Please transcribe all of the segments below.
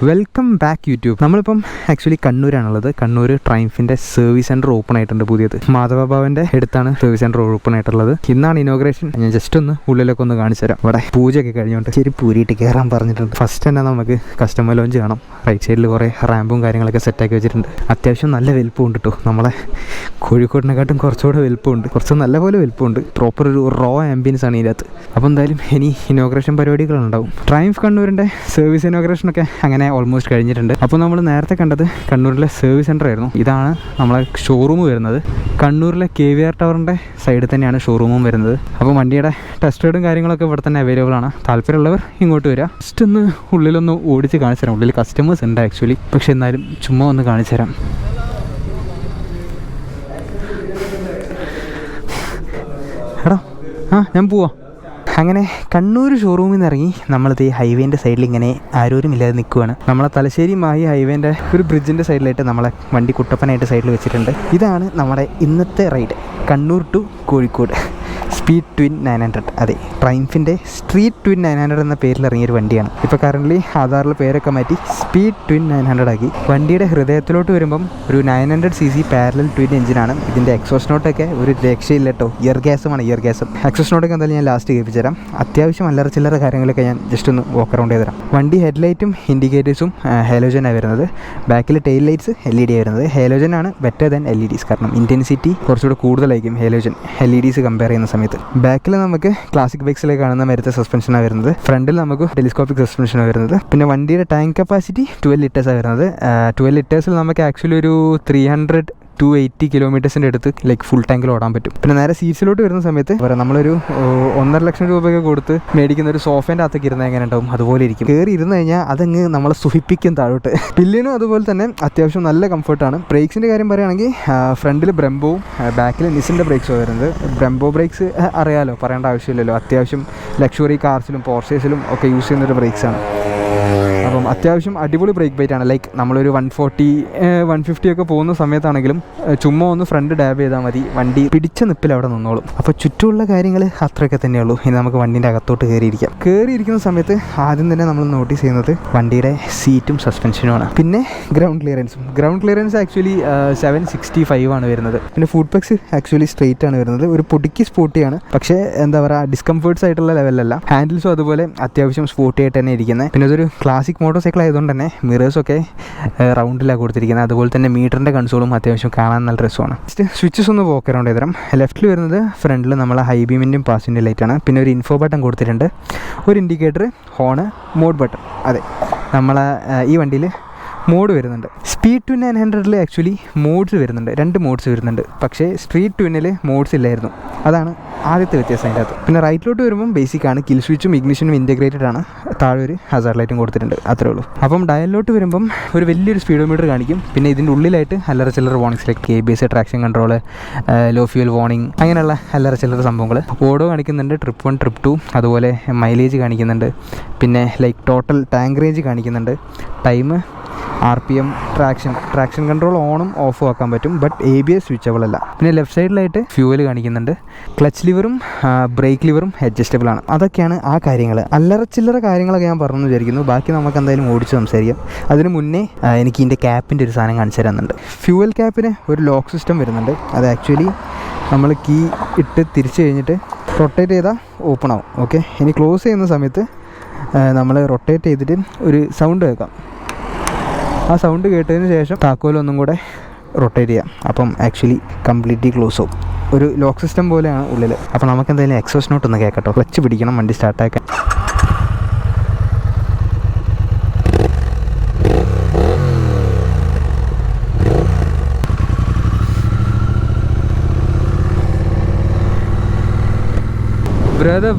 Welcome back YouTube. നമ്മളിപ്പം actually കണ്ണൂരാണുള്ളത്. കണ്ണൂർ ട്രയംഫിൻ്റെ സർവീസ് സെൻറ്റർ ഓപ്പൺ ആയിട്ടുണ്ട്. പുതിയത് മാധവ ഭവൻ്റെ അടുത്താണ് സർവീസ് സെൻറ്റർ ഓപ്പൺ ആയിട്ടുള്ളത്. ഇന്നാണ് ഇനോഗ്രേഷൻ. ഞാൻ ജസ്റ്റ് ഒന്ന് ഉള്ളിലൊക്കെ ഒന്ന് കാണിച്ചു തരാം. ഇവിടെ പൂജയൊക്കെ കഴിഞ്ഞുകൊണ്ട് ശരി പൂരിയിട്ട് കയറാൻ പറഞ്ഞിട്ടുണ്ട്. ഫസ്റ്റ് തന്നെ നമുക്ക് കസ്റ്റമർ ലോഞ്ച് കാണാം. റൈറ്റ് സൈഡിൽ കുറേ റാമ്പും കാര്യങ്ങളൊക്കെ സെറ്റാക്കി വെച്ചിട്ടുണ്ട്. അത്യാവശ്യം നല്ല വലുപ്പമുണ്ട് കേട്ടോ. നമ്മളെ കോഴിക്കോടിനെക്കാട്ടും കുറച്ചുകൂടെ വലുപ്പമുണ്ട്. കുറച്ച് നല്ലപോലെ വലുപ്പമുണ്ട്. പ്രോപ്പർ ഒരു റോ ആംബിയൻസ് ആണ് ഇതിനകത്ത്. അപ്പോൾ എന്തായാലും ഇനി ഇനോഗ്രേഷൻ പരിപാടികളുണ്ടാവും. ട്രയംഫ് കണ്ണൂരിൻ്റെ സർവീസ് ഇനോഗ്രേഷനൊക്കെ അങ്ങനെ ഓൾമോസ്റ്റ് കഴിഞ്ഞിട്ടുണ്ട്. അപ്പോൾ നമ്മൾ നേരത്തെ കണ്ടത് കണ്ണൂരിലെ സർവീസ് സെൻ്റർ ആയിരുന്നു. ഇതാണ് നമ്മളെ ഷോറൂം വരുന്നത്. കണ്ണൂരിലെ KVR ടവറിൻ്റെ സൈഡിൽ തന്നെയാണ് ഷോറൂമും വരുന്നത്. അപ്പോൾ വണ്ടിയുടെ ടെസ്റ്റ് റൈഡും കാര്യങ്ങളൊക്കെ ഇവിടെ തന്നെ അവൈലബിൾ ആണ്. താല്പര്യമുള്ളവർ ഇങ്ങോട്ട് വരിക. ജസ്റ്റ് ഒന്ന് ഉള്ളിലൊന്ന് ഓടിച്ച് കാണിച്ചു തരാം. ഉള്ളിൽ കസ്റ്റമേഴ്സ് ഉണ്ട് ആക്ച്വലി, പക്ഷെ എന്നാലും ചുമ്മാ ഒന്ന് കാണിച്ചു തരാം. എടാ ഞാൻ പോവാം. അങ്ങനെ കണ്ണൂർ ഷോറൂമിൽ നിന്ന് ഇറങ്ങി നമ്മളിത് ഈ ഹൈവേൻ്റെ സൈഡിൽ ഇങ്ങനെ ആരോരുമില്ലാതെ നിൽക്കുകയാണ്. നമ്മളെ തലശ്ശേരി മാഹി ഹൈവേൻ്റെ ഒരു ബ്രിഡ്ജിൻ്റെ സൈഡിലായിട്ട് നമ്മളെ വണ്ടി കുട്ടപ്പനായിട്ട് സൈഡിൽ വെച്ചിട്ടുണ്ട്. ഇതാണ് നമ്മുടെ ഇന്നത്തെ ride, Kannur to Kozhikode speed twin 900. അതെ, ട്രയംഫിൻ്റെ സ്ട്രീറ്റ് ട്വിൻ 900 എന്ന പേരിൽ ഇറങ്ങിയൊരു വണ്ടിയാണ്. ഇപ്പോൾ കറൻ്റ്ലി ആധാറിൽ പേരൊക്കെ മാറ്റി സ്പീഡ് ട്വിൻ 900 ആക്കി. വണ്ടിയുടെ ഹൃദയത്തിലോട്ട് വരുമ്പം ഒരു 900cc പാരലൽ ട്വിൻ എഞ്ചിനാണ്. ഇതിൻ്റെ എക്സോസ് നോട്ടൊക്കെ ഒരു രക്ഷയില്ല കേട്ടോ. ഇയർ ഗ്യാസുമാണ്. എക്സോസ് നോട്ടൊക്കെ എന്തായാലും ഞാൻ ലാസ്റ്റ് കേൾപ്പിച്ചു തരാം. അത്യാവശ്യം അല്ലറ ചില്ലറ കാര്യങ്ങളൊക്കെ ഞാൻ ജസ്റ്റ് ഒന്ന് വോക്ക് അറൗണ്ട് ചെയ്ത് തരാം. വണ്ടി ഹെഡ്ലൈറ്റും ഇൻഡിക്കേറ്റേഴ്സും ഹാലോജനാണ് വരുന്നത്. ബാക്കിൽ ടെയിൽ ലൈറ്റ്സ് LED വരുന്നത്. ഹാലോജനാണ് ബെറ്റർ ദാൻ LEDs. കാരണം ഇൻറ്റൻസിറ്റി കുറച്ചുകൂടെ കൂടുതലായിരിക്കും ഹാലോജൻ LEDs കമ്പയർ ചെയ്യുന്ന സമയത്ത്. ബാക്കിൽ നമുക്ക് ക്ലാസിക് ബൈക്സിലേക്ക് കാണുന്ന മരത്തെ സസ്പെൻഷനാണ് വരുന്നത്. ഫ്രണ്ടിൽ നമുക്ക് ടെലിസ്കോപ്പിക് സസ്പെൻഷനാണ് വരുന്നത്. പിന്നെ വണ്ടിയുടെ ടാങ്ക് കപ്പാസിറ്റി 12 ലിറ്റേഴ്സാണ് വരുന്നത്. 12 ലിറ്റേഴ്സിൽ നമുക്ക് ആക്ച്വലി ഒരു 300-280 കിലോമീറ്റേഴ്സിൻ്റെ അടുത്ത് ലൈക്ക് ഫുൾ ടാങ്കിൽ ഓടാൻ പറ്റും. പിന്നെ നേരെ സീറ്റ്സിലോട്ട് വരുന്ന സമയത്ത് നമ്മളൊരു 1.5 ലക്ഷം രൂപയൊക്കെ കൊടുത്ത് മേടിക്കുന്ന ഒരു സോഫേൻ്റെ അകത്തൊക്കെ ഇരുന്നാൽ എങ്ങനെ ഉണ്ടാവും അതുപോലെ ഇരിക്കും. കയറി ഇരുന്ന് കഴിഞ്ഞാൽ അതങ്ങ് നമ്മളെ സുഖിപ്പിക്കും താഴോട്ട്. പില്ലിനും അതുപോലെ തന്നെ അത്യാവശ്യം നല്ല കംഫർട്ടാണ്. ബ്രേക്സിൻ്റെ കാര്യം പറയുകയാണെങ്കിൽ ഫ്രണ്ടിൽ ബ്രെംബോവും ബാക്കിൽ നിസിൻ്റെ ബ്രേക്സും വരുന്നത്. ബ്രെംബോ ബ്രേക്സ് അറിയാലോ, പറയേണ്ട ആവശ്യമില്ലല്ലോ. അത്യാവശ്യം ലക്ഷറി കാർസിലും പോർഷേസിലും ഒക്കെ യൂസ് ചെയ്യുന്നൊരു ബ്രേക്സാണ്. അപ്പം അത്യാവശ്യം അടിപൊളി ബ്രേക്ക് ബൈറ്റ് ആണ്. ലൈക്ക് നമ്മളൊരു 140-150 ഒക്കെ പോകുന്ന സമയത്താണെങ്കിലും ചുമ്മാ ഒന്ന് ഫ്രണ്ട് ഡാബ് ചെയ്താൽ മതി, വണ്ടി പിടിച്ച നിപ്പിൽ അവിടെ നിന്നോളും. അപ്പോൾ ചുറ്റുമുള്ള കാര്യങ്ങൾ അത്രയൊക്കെ തന്നെയുള്ളൂ. ഇനി നമുക്ക് വണ്ടീൻ്റെ അകത്തോട്ട് കയറിയിരിക്കുന്ന സമയത്ത് ആദ്യം തന്നെ നമ്മൾ നോട്ടീസ് ചെയ്യുന്നത് വണ്ടിയുടെ സീറ്റും സസ്പെൻഷനുമാണ്. പിന്നെ ഗ്രൗണ്ട് ക്ലിയറൻസ് ആക്ച്വലി 765 ആണ് വരുന്നത്. പിന്നെ ഫുഡ് പെക്സ് ആക്ച്വലി സ്ട്രെയിറ്റ് ആണ് വരുന്നത്. ഒരു പൊടിക്ക് സ്പോർട്ടിയാണ്, പക്ഷേ എന്താ പറയുക, ഡിസ്കംഫേർട്ട്സ് ആയിട്ടുള്ള ലെവലല്ല. ഹാൻഡിൽസും അതുപോലെ അത്യാവശ്യം സ്പോർട്ടി ആയിട്ട് തന്നെ ഇരിക്കുന്നത്. പിന്നെ അതൊരു ക്ലാസിക് മോട്ടോർ സൈക്കിൾ ആയതുകൊണ്ട് തന്നെ മിറേഴ്സൊക്കെ റൗണ്ടിലാണ് കൊടുത്തിരിക്കുന്നത്. അതുപോലെ തന്നെ മീറ്ററിൻ്റെ കൺസോളും അത്യാവശ്യം കാണാൻ നല്ല രസമാണ്. സ്വിച്ചസ് ഒന്ന് വോക്ക് അറൗണ്ട് ചെയ്ത് തരാം. ലെഫ്റ്റിൽ വരുന്നത് ഫ്രണ്ടിൽ നമ്മളെ ഹൈ ബീമിൻ്റെയും പാസിൻ്റെ ലൈറ്റാണ്. പിന്നെ ഒരു ഇൻഫോ ബട്ടൺ കൊടുത്തിട്ടുണ്ട്, ഒരു ഇൻഡിക്കേറ്റർ, ഹോണ്, മോഡ് ബട്ടൺ. അതെ, നമ്മളെ ഈ വണ്ടിയിൽ മോഡ് വരുന്നുണ്ട്. സ്പീഡ് ട്വിൻ 900 ആക്ച്വലി മോഡ്സ് വരുന്നുണ്ട്. 2 മോഡ്സ് വരുന്നുണ്ട്. പക്ഷേ സ്ട്രീറ്റ് ട്വിന്നിൽ മോഡ്സ് ഇല്ലായിരുന്നു. അതാണ് ആദ്യത്തെ വ്യത്യാസം അതിൻ്റെ അകത്ത്. പിന്നെ റൈറ്റിലോട്ട് വരുമ്പം ബേസിക്കാണ്. കിൽ സ്വിച്ചും ഇഗ്നിഷനും ഇൻറ്റഗ്രേറ്റഡ് ആണ്. താഴെ ഒരു ഹസാർഡ് ലൈറ്റും കൊടുത്തിട്ടുണ്ട്. അത്രേ ഉള്ളൂ. അപ്പം ഡയലിലോട്ട് വരുമ്പം ഒരു വലിയൊരു സ്പീഡോമീറ്റർ കാണിക്കും. പിന്നെ ഇതിൻ്റെ ഉള്ളിലായിട്ട് അല്ലറ ചില്ലറ warnings like ABS, traction control, low fuel warning, അങ്ങനെയുള്ള അല്ലറ ചില്ലറ സംഭവങ്ങൾ. ഓഡോ കാണിക്കുന്നുണ്ട്, ട്രിപ്പ് 1, ട്രിപ്പ് 2, അതുപോലെ മൈലേജ് കാണിക്കുന്നുണ്ട്. പിന്നെ ലൈക്ക് ടോട്ടൽ ടാങ്ക് റേഞ്ച് കാണിക്കുന്നുണ്ട്, ടൈം, RPM, ട്രാക്ഷൻ കൺട്രോൾ ഓണും ഓഫും ആക്കാൻ പറ്റും. ബട്ട് ABS സ്വിച്ചബിൾ അല്ല. പിന്നെ ലെഫ്റ്റ് സൈഡിലായിട്ട് ഫ്യൂവൽ കാണിക്കുന്നുണ്ട്. ക്ലച്ച് ലിവറും ബ്രേക്ക് ലിവറും അഡ്ജസ്റ്റബിൾ ആണ്. അതൊക്കെയാണ് ആ കാര്യങ്ങൾ. അല്ലറ ചില്ലറ കാര്യങ്ങളൊക്കെ ഞാൻ പറഞ്ഞു വിചാരിക്കുന്നു. ബാക്കി നമുക്ക് എന്തായാലും ഓടിച്ച് സംസാരിക്കാം. അതിന് മുന്നേ എനിക്ക് ഇതിൻ്റെ ക്യാപ്പിൻ്റെ ഒരു സാധനം കാണിച്ചു തരുന്നുണ്ട്. ഫ്യൂവൽ ക്യാപ്പിന് ഒരു ലോക്ക് സിസ്റ്റം വരുന്നുണ്ട്. അത് ആക്ച്വലി നമ്മൾ കീ ഇട്ട് തിരിച്ച് കഴിഞ്ഞിട്ട് റൊട്ടേറ്റ് ചെയ്താൽ ഓപ്പൺ ആവും. ഓക്കെ, ഇനി ക്ലോസ് ചെയ്യുന്ന സമയത്ത് നമ്മൾ റൊട്ടേറ്റ് ചെയ്തിട്ട് ഒരു സൗണ്ട് കേൾക്കാം. ആ സൗണ്ട് കേട്ടതിന് ശേഷം താക്കോലൊന്നും കൂടെ റൊട്ടേറ്റ് ചെയ്യാം. അപ്പം ആക്ച്വലി കംപ്ലീറ്റ്ലി ക്ലോസ് ആവും. ഒരു ലോക്ക് സിസ്റ്റം പോലെയാണ് ഉള്ളിൽ. അപ്പോൾ നമുക്ക് എന്തായാലും എക്സോസ് നോട്ട് ഒന്ന് കേൾക്കട്ടോ. ക്ലച്ച് പിടിക്കണം വണ്ടി സ്റ്റാർട്ടാക്കാൻ.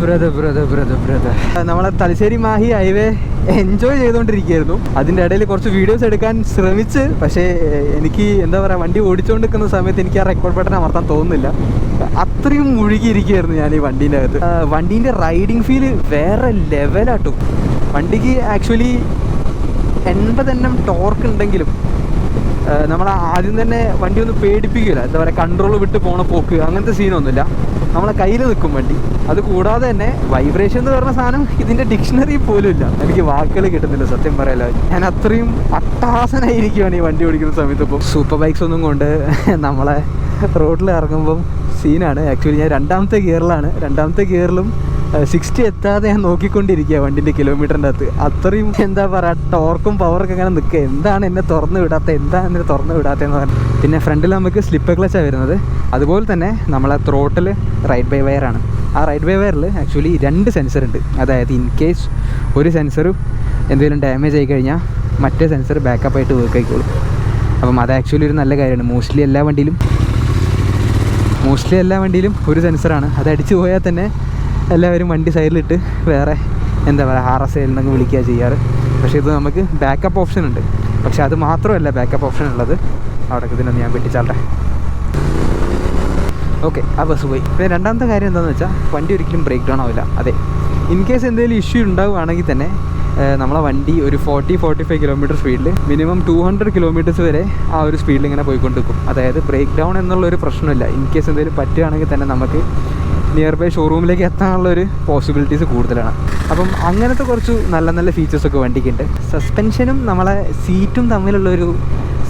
ബ്രദർ നമ്മളെ തലശ്ശേരി മാഹി ഹൈവേ എൻജോയ് ചെയ്തുകൊണ്ടിരിക്കുകയായിരുന്നു. അതിൻ്റെ ഇടയിൽ കുറച്ച് വീഡിയോസ് എടുക്കാൻ ശ്രമിച്ച്, പക്ഷേ എനിക്ക് എന്താ പറയുക, വണ്ടി ഓടിച്ചുകൊണ്ടിരിക്കുന്ന സമയത്ത് എനിക്ക് ആ റെക്കോർഡ് ബട്ടൺ അമർത്താൻ തോന്നുന്നില്ല. അത്രയും മുഴുകിയിരിക്കുകയായിരുന്നു ഞാൻ ഈ വണ്ടീൻ്റെ അകത്ത്. വണ്ടീൻ്റെ റൈഡിങ് ഫീല് വേറെ ലെവലാട്ടും. വണ്ടിക്ക് ആക്ച്വലി 80 Nm ടോർക്ക് ഉണ്ടെങ്കിലും നമ്മൾ ആദ്യം തന്നെ വണ്ടി ഒന്ന് പേടിപ്പിക്കില്ല. എന്താ പറയുക, കൺട്രോൾ വിട്ട് പോണ പോക്ക് അങ്ങനത്തെ സീനൊന്നുമില്ല. നമ്മളെ കയ്യിൽ നിൽക്കും വണ്ടി. അത് കൂടാതെ തന്നെ വൈബ്രേഷൻ എന്ന് പറഞ്ഞ സാധനം ഇതിൻ്റെ ഡിക്ഷണറി പോലും ഇല്ല. എനിക്ക് വാക്കുകൾ കിട്ടുന്നില്ല സത്യം പറയാലോ. ഞാൻ അത്രയും അട്ടഹാസനായിരിക്കുകയാണ് ഈ വണ്ടി ഓടിക്കുന്ന സമയത്ത്. ഇപ്പോൾ സൂപ്പർ ബൈക്സ് ഒന്നും കൊണ്ട് നമ്മളെ റോഡിൽ ഇറങ്ങുമ്പം സീനാണ്. ആക്ച്വലി ഞാൻ രണ്ടാമത്തെ ഗിയറിലും 60 എത്താതെ ഞാൻ നോക്കിക്കൊണ്ടിരിക്കുക വണ്ടിൻ്റെ കിലോമീറ്ററിൻ്റെ അകത്ത്. അത്രയും എന്താ പറയുക, ടോർക്കും പവറൊക്കെ അങ്ങനെ നിൽക്കുക. എന്താണ് എന്നെ തുറന്ന് വിടാത്തതെന്ന് പറഞ്ഞു. പിന്നെ ഫ്രണ്ടിൽ നമുക്ക് സ്ലിപ്പ് ക്ലച്ചാണ് വരുന്നത്. അതുപോലെ തന്നെ നമ്മളെ ത്രോട്ടിൽ റൈറ്റ് ബൈ വയറാണ്. ആ റൈറ്റ് ബൈ വയറിൽ ആക്ച്വലി 2 സെൻസർ ഉണ്ട്. അതായത് ഇൻ കേസ് ഒരു സെൻസർ എന്തെങ്കിലും ഡാമേജ് ആയി കഴിഞ്ഞാൽ മറ്റേ സെൻസർ ബാക്കപ്പ് ആയിട്ട് വർക്ക് ആയിക്കോളും. അപ്പം അത് ആക്ച്വലി ഒരു നല്ല കാര്യമാണ്. മോസ്റ്റ്ലി എല്ലാ വണ്ടിയിലും ഒരു സെൻസറാണ്. അത് അടിച്ചു പോയാൽ തന്നെ എല്ലാവരും വണ്ടി സൈഡിലിട്ട് വേറെ എന്താ പറയുക RSA എന്നൊക്കെ വിളിക്കുക ചെയ്യാറ്. പക്ഷേ ഇത് നമുക്ക് ബാക്കപ്പ് ഓപ്ഷൻ ഉണ്ട്. പക്ഷേ അത് മാത്രമല്ല ബാക്കപ്പ് ഓപ്ഷൻ ഉള്ളത്. അവിടെ ഇതിനൊന്ന് ഞാൻ വെട്ടിച്ചാട്ടെ. ഓക്കെ, ആ ബസ് പോയി. പിന്നെ രണ്ടാമത്തെ കാര്യം എന്താണെന്ന് വെച്ചാൽ വണ്ടി ഒരിക്കലും ബ്രേക്ക് ഡൗൺ ആവില്ല. അതെ, ഇൻ കേസ് എന്തെങ്കിലും ഇഷ്യൂ ഉണ്ടാവുകയാണെങ്കിൽ തന്നെ നമ്മളെ വണ്ടി ഒരു 40-45 കിലോമീറ്റർ സ്പീഡിൽ മിനിമം 200 കിലോമീറ്റേഴ്സ് വരെ ആ ഒരു സ്പീഡിൽ ഇങ്ങനെ പോയിക്കൊണ്ടിരിക്കും. അതായത് ബ്രേക്ക് ഡൗൺ എന്നുള്ളൊരു പ്രശ്നമില്ല. ഇൻ കേസ് എന്തെങ്കിലും പറ്റുകയാണെങ്കിൽ തന്നെ നമുക്ക് നിയർ ബൈ ഷോറൂമിലേക്ക് എത്താനുള്ളൊരു പോസിബിലിറ്റീസ് കൂടുതലാണ്. അപ്പം അങ്ങനത്തെ കുറച്ച് നല്ല നല്ല ഫീച്ചേഴ്സൊക്കെ വണ്ടിക്കുണ്ട്. സസ്പെൻഷനും നമ്മളെ സീറ്റും തമ്മിലുള്ളൊരു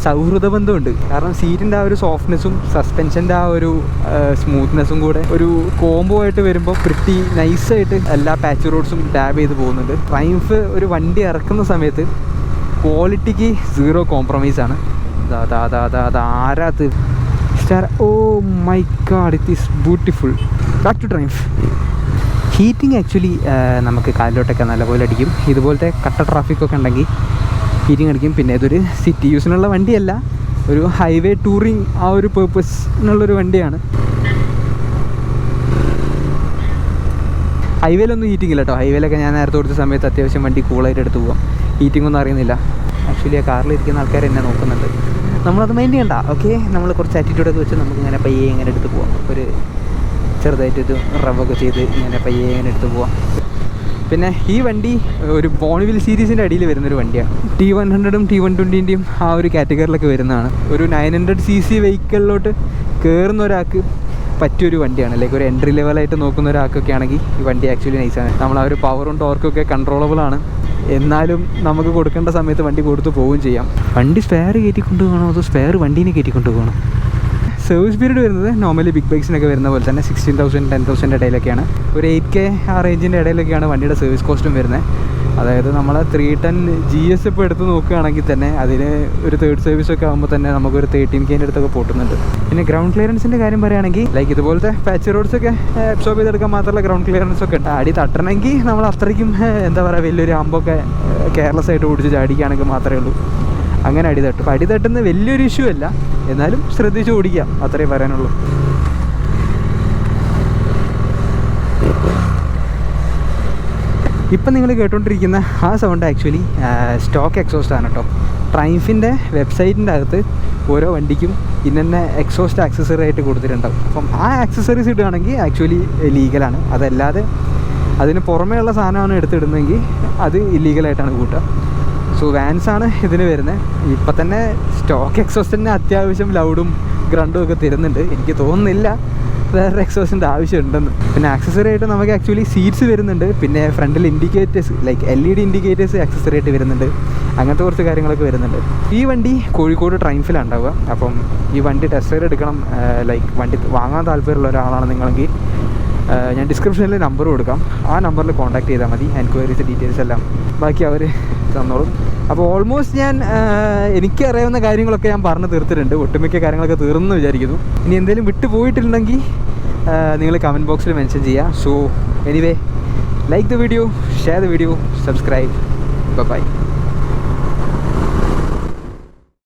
സൗഹൃദ ബന്ധമുണ്ട്. കാരണം സീറ്റിൻ്റെ ആ ഒരു സോഫ്റ്റ്നെസ്സും സസ്പെൻഷൻ്റെ ആ ഒരു സ്മൂത്ത്നെസ്സും കൂടെ ഒരു കോംബോ ആയിട്ട് വരുമ്പോൾ പ്രിറ്റി നൈസായിട്ട് എല്ലാ പാച്ച് റോഡ്സും ടാബ് ചെയ്ത് പോകുന്നുണ്ട്. ട്രയംഫ് ഒരു വണ്ടി ഇറക്കുന്ന സമയത്ത് ക്വാളിറ്റിക്ക് 0 കോംപ്രമൈസാണ്. ആരാത് star, oh my god, it is beautiful. Back to triumph. Heating actually നമുക്ക് കാലിലോട്ടൊക്കെ നല്ലപോലെ അടിക്കും. ഇതുപോലത്തെ കട്ട ട്രാഫിക്കൊക്കെ ഉണ്ടെങ്കിൽ ഹീറ്റിംഗ് അടിക്കും. പിന്നെ ഇതൊരു സിറ്റി യൂസിനുള്ള വണ്ടിയല്ല, ഒരു ഹൈവേ ടൂറിങ് ആ ഒരു പേർപ്പസിനുള്ളൊരു വണ്ടിയാണ്. ഹൈവേയിലൊന്നും ഹീറ്റിംഗ് ഇല്ല കേട്ടോ. ഹൈവേയിലൊക്കെ ഞാൻ നേരത്തെ കൊടുത്ത സമയത്ത് അത്യാവശ്യം വണ്ടി കൂളായിട്ട് എടുത്ത് പോകാം. ഹീറ്റിംഗ് ഒന്നും അറിയുന്നില്ല. ആക്ച്വലി ആ കാറിലിരിക്കുന്ന ആൾക്കാർ എന്നെ നോക്കുന്നുണ്ട്. നമ്മളത് മൈൻഡ് ചെയ്യണ്ട. ഓക്കെ, നമ്മൾ കുറച്ച് ആറ്റിറ്റ്യൂഡൊക്കെ വെച്ച് നമുക്കിങ്ങനെ പയ്യെ ഇങ്ങനെ എടുത്ത് പോവാം. ഒരു ചെറുതായിട്ടൊരു റവൊക്കെ ചെയ്ത് ഇങ്ങനെ പയ്യെ ഇങ്ങനെ എടുത്ത് പോവാം. പിന്നെ ഈ വണ്ടി ഒരു ബോൺവിൽ സീരീസിൻ്റെ അടിയിൽ വരുന്നൊരു വണ്ടിയാണ്. T100 T120 ആ ഒരു കാറ്റഗറിയിലൊക്കെ വരുന്നതാണ്. ഒരു 900cc വെഹിക്കിളിലോട്ട് കയറുന്ന ഒരാൾക്ക് പറ്റിയൊരു വണ്ടിയാണ്. ലൈക്ക് ഒരു എൻട്രി ലെവലായിട്ട് നോക്കുന്ന ഒരാൾക്കൊക്കെ ആണെങ്കിൽ ഈ വണ്ടി ആക്ച്വലി നൈസാണ്. നമ്മൾ ആ ഒരു പവറും ടോർക്കൊക്കെ കൺട്രോളബിളാണ്. എന്നാലും നമുക്ക് കൊടുക്കേണ്ട സമയത്ത് വണ്ടി കൊടുത്ത് പോവുകയും ചെയ്യാം. വണ്ടി സ്പെയർ കയറ്റിക്കൊണ്ട് പോകണോ അതോ സ്പെയർ വണ്ടീനെ കയറ്റിക്കൊണ്ട് പോകണം? സർവീസ് പീരീഡ് വരുന്നത് നോർമലി ബിഗ് ബൈക്സിനൊക്കെ വരുന്ന പോലെ തന്നെ 16,000-10,000 ഇടയിലൊക്കെയാണ്. ഒരു 8K ആ റേഞ്ചിൻ്റെ ഇടയിലൊക്കെയാണ് വണ്ടിയുടെ സർവീസ് കോസ്റ്റും വരുന്നത്. അതായത് നമ്മൾ 310 GS ഇപ്പോൾ എടുത്ത് നോക്കുകയാണെങ്കിൽ തന്നെ അതിന് ഒരു തേർഡ് സർവീസൊക്കെ ആകുമ്പോൾ തന്നെ നമുക്കൊരു 13K അടുത്തൊക്കെ പൊട്ടുന്നുണ്ട്. പിന്നെ ഗ്രൗണ്ട് ക്ലിയറൻസിൻ്റെ കാര്യം പറയുകയാണെങ്കിൽ ലൈക്ക് ഇതുപോലത്തെ പാച്ച് റോഡ്സൊക്കെ അബ്സോർബ് ചെയ്തെടുക്കാൻ മാത്രമല്ല ഗ്രൗണ്ട് ക്ലിയറൻസ് ഒക്കെ ഉണ്ട്. അടി തട്ടണമെങ്കിൽ നമ്മൾ അത്രയ്ക്കും എന്താ പറയുക വലിയൊരു ആമ്പൊക്കെ കെയർലെസ് ആയിട്ട് ഓടിച്ച് ചാടിക്കുകയാണെങ്കിൽ മാത്രമേ ഉള്ളൂ അങ്ങനെ അടി തട്ടും. അപ്പോൾ അടി തട്ടുന്ന വലിയൊരു ഇഷ്യൂ അല്ല, എന്നാലും ശ്രദ്ധിച്ച് ഓടിക്കാം, അത്രേ പറയാനുള്ളൂ. ഇപ്പം നിങ്ങൾ കേട്ടുകൊണ്ടിരിക്കുന്ന ആ സൗണ്ട് ആക്ച്വലി സ്റ്റോക്ക് എക്സോസ്റ്റ് ആണ് കേട്ടോ. ട്രയംഫിൻ്റെ വെബ്സൈറ്റിൻ്റെ അകത്ത് ഓരോ വണ്ടിക്കും ഇന്നെ എക്സോസ്റ്റ് ആക്സസറി ആയിട്ട് കൊടുത്തിട്ടുണ്ടാവും. അപ്പം ആ ആക്സസറീസ് ഇടുകയാണെങ്കിൽ ആക്ച്വലി ലീഗലാണ്. അതല്ലാതെ അതിന് പുറമേ ഉള്ള സാധനമാണ് എടുത്തിടുന്നതെങ്കിൽ അത് ഇല്ലീഗലായിട്ടാണ് കൂട്ടുക. സോ വാൻസാണ് ഇതിന് വരുന്നത്. ഇപ്പം തന്നെ സ്റ്റോക്ക് എക്സോസ്റ്റ് തന്നെ അത്യാവശ്യം ലൗഡും ഗ്രണ്ടും ഒക്കെ തരുന്നുണ്ട്. എനിക്ക് തോന്നുന്നില്ല വേറെ എക്സോസിൻ്റെ ആവശ്യമുണ്ടെന്ന്. പിന്നെ ആക്സസറി ആയിട്ട് നമുക്ക് ആക്ച്വലി സീറ്റ്സ് വരുന്നുണ്ട്. പിന്നെ ഫ്രണ്ടിൽ indicators like LED indicators accessory ആയിട്ട് വരുന്നുണ്ട്. അങ്ങനത്തെ കുറച്ച് കാര്യങ്ങളൊക്കെ വരുന്നുണ്ട്. ഈ വണ്ടി കോഴിക്കോട് ട്രയംഫിലാണ് ഉണ്ടാവുക. അപ്പം ഈ വണ്ടി ടെസ്റ്റ് റൈഡ് എടുക്കണം, ലൈക്ക് വണ്ടി വാങ്ങാൻ താല്പര്യമുള്ള ഒരാളാണ് നിങ്ങളെങ്കിൽ ഞാൻ ഡിസ്ക്രിപ്ഷനിൽ നമ്പർ കൊടുക്കാം. ആ നമ്പറിൽ കോൺടാക്ട് ചെയ്താൽ മതി. എൻക്വയറീസ് ഡീറ്റെയിൽസ് എല്ലാം ബാക്കി അവർ തന്നോളും. അപ്പോൾ ഓൾമോസ്റ്റ് ഞാൻ എനിക്കറിയാവുന്ന കാര്യങ്ങളൊക്കെ ഞാൻ പറഞ്ഞു തീർത്തിട്ടുണ്ട്. ഒട്ടുമിക്ക കാര്യങ്ങളൊക്കെ തീർന്നു വിചാരിക്കുന്നു. ഇനി എന്തെങ്കിലും വിട്ടു പോയിട്ടുണ്ടെങ്കിൽ നിങ്ങൾ കമൻറ്റ് ബോക്സിൽ മെൻഷൻ ചെയ്യുക. So anyway, like the video, share the video, subscribe. By.